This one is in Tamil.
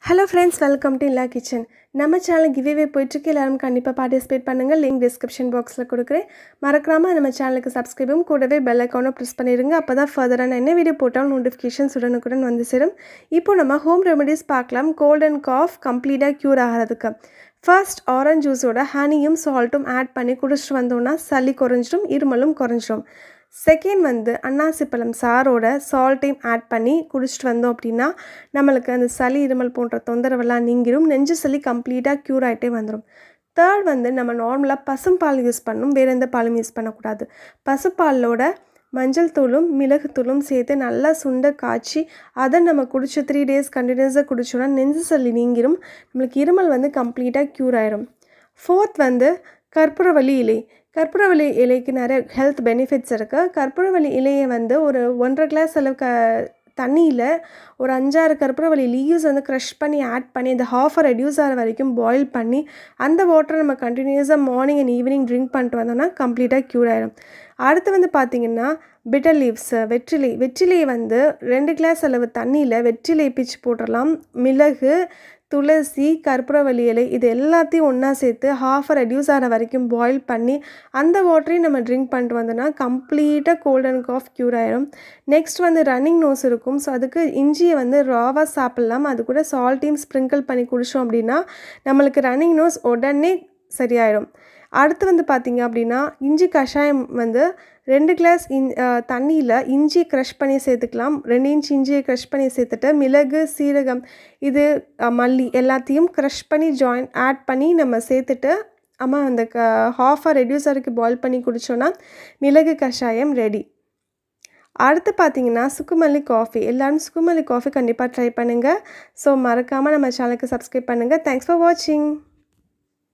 Hello friends, welcome to Illa Kitchen. நம்ம சேனல் giveaway போயிட்டு இருக்கு. எல்லாரும் கண்டிப்பா பார்ட்டிசிபேட் பண்ணுங்க. லிங்க் டிஸ்கிரிப்ஷன் பாக்ஸ்ல கொடுக்கிறேன். மறக்காம நம்ம சேனலுக்கு சப்ஸ்கிரைபும் கூடவே பெல் ஐகானை பிரஸ் பண்ணிருங்க. அப்பதான் ஃபர்தரா நான் என்ன வீடியோ போட்டாலும் நோட்டிஃபிகேஷன்ஸ் உடனுக்குடன் வந்து சேரும். இப்போ நம்ம ஹோம் ரெமெடிஸ் பார்க்கலாம். கோல்ட் அண்ட் காஃப் கம்ப்ளீட்டா கியூர் ஆகிறதுக்கு. ஃபர்ஸ்ட் ஆரஞ்சு ஜூஸோட ஹனியும் சால்ட்டும் ஆட் பண்ணி குடிச்சிட்டு வந்தோம்னா சளி குறைஞ்சிடும், இருமலும் குறைஞ்சிடும். செகண்ட் வந்து அன்னாசிப்பழம் சாரோட சால்ட்டையும் ஆட் பண்ணி குடிச்சிட்டு வந்தோம் அப்படின்னா நம்மளுக்கு அந்த சளி இருமல் போன்ற தொந்தரவெல்லாம் நீங்கிடும், நெஞ்சு சளி கம்ப்ளீட்டாக க்யூர் ஆகிட்டே வந்துடும். தேர்ட் வந்து நம்ம நார்மலாக பசும்பால் யூஸ் பண்ணணும், வேறு எந்த பாலும் யூஸ் பண்ணக்கூடாது. பசுப்பாலோட மஞ்சள் தூளும் மிளகுத்தூளும் சேர்த்து நல்லா சுண்ட காய்ச்சி அதை நம்ம குடிச்சு 3 days கண்டினியூஸாக குடிச்சோன்னா நெஞ்சு சளி நீங்கிடும், நம்மளுக்கு இருமல் வந்து கம்ப்ளீட்டாக க்யூர் ஆயிரும். ஃபோர்த் வந்து கற்பூரவள்ளி இலை. கற்பூரவள்ளி இலைக்கு நிறைய ஹெல்த் பெனிஃபிட்ஸ் இருக்குது. கற்பூரவள்ளி இலையை வந்து ஒரு 1.5 கிளாஸ் அளவுக்கு தண்ணியில் ஒரு 5-6 கற்பூரவள்ளி லீவ்ஸ் வந்து க்ரஷ் பண்ணி ஆட் பண்ணி இந்த ஹாஃபை ரெடியூஸ் ஆகிற வரைக்கும் பாயில் பண்ணி அந்த வாட்டரை நம்ம கண்டினியூஸாக மார்னிங் அண்ட் ஈவினிங் ட்ரிங்க் பண்ணிட்டு வந்தோம்னா கம்ப்ளீட்டாக க்யூர் ஆகிடும். அடுத்து வந்து பார்த்திங்கன்னா பிட்டர் லீவ்ஸ், வெற்றிலையை வந்து 2 கிளாஸ் அளவு தண்ணியில் வெற்றிலையை பிச்சு போட்டுடலாம். மிளகு, துளசி, கற்பூரவள்ளி இலை இது எல்லாத்தையும் ஒன்றா சேர்த்து ஹாஃபை ரெடியூஸ் ஆகிற வரைக்கும் பாயில் பண்ணி அந்த வாட்டரையும் நம்ம ட்ரிங்க் பண்ணிட்டு வந்தோம்னா கம்ப்ளீட்டாக கோல்ட் அண்ட் காஃப் க்யூர் ஆகிடும். நெக்ஸ்ட் வந்து ரன்னிங் நோஸ் இருக்கும், ஸோ அதுக்கு இஞ்சியை வந்து ராவாக சாப்பிட்லாம், அது கூட சால்ட்டையும் ஸ்ப்ரிங்கிள் பண்ணி குடித்தோம் அப்படின்னா நம்மளுக்கு ரன்னிங் நோஸ் உடனே சரியாயிடும். அடுத்து வந்து பார்த்திங்க அப்படின்னா இஞ்சி கஷாயம் வந்து 2 கிளாஸ் தண்ணியில் இஞ்சி க்ரஷ் பண்ணி சேர்த்துக்கலாம். 2 இன்ச் இஞ்சியை க்ரஷ் பண்ணி சேர்த்துட்டு மிளகு, சீரகம், இது மல்லி எல்லாத்தையும் க்ரஷ் பண்ணி ஆட் பண்ணி நம்ம சேர்த்துட்டு அந்த ஹாஃபாக ரெடியூஸ் வரைக்கும் பாயில் பண்ணி குடித்தோன்னா மிளகு கஷாயம் ரெடி. அடுத்து பார்த்திங்கன்னா சுக்குமல்லி காஃபி. எல்லோரும் சுக்குமல்லி காஃபி கண்டிப்பாக ட்ரை பண்ணுங்கள். ஸோ மறக்காமல் நம்ம சேனலுக்கு சப்ஸ்கிரைப் பண்ணுங்கள். தேங்க்ஸ் ஃபார் வாட்சிங்.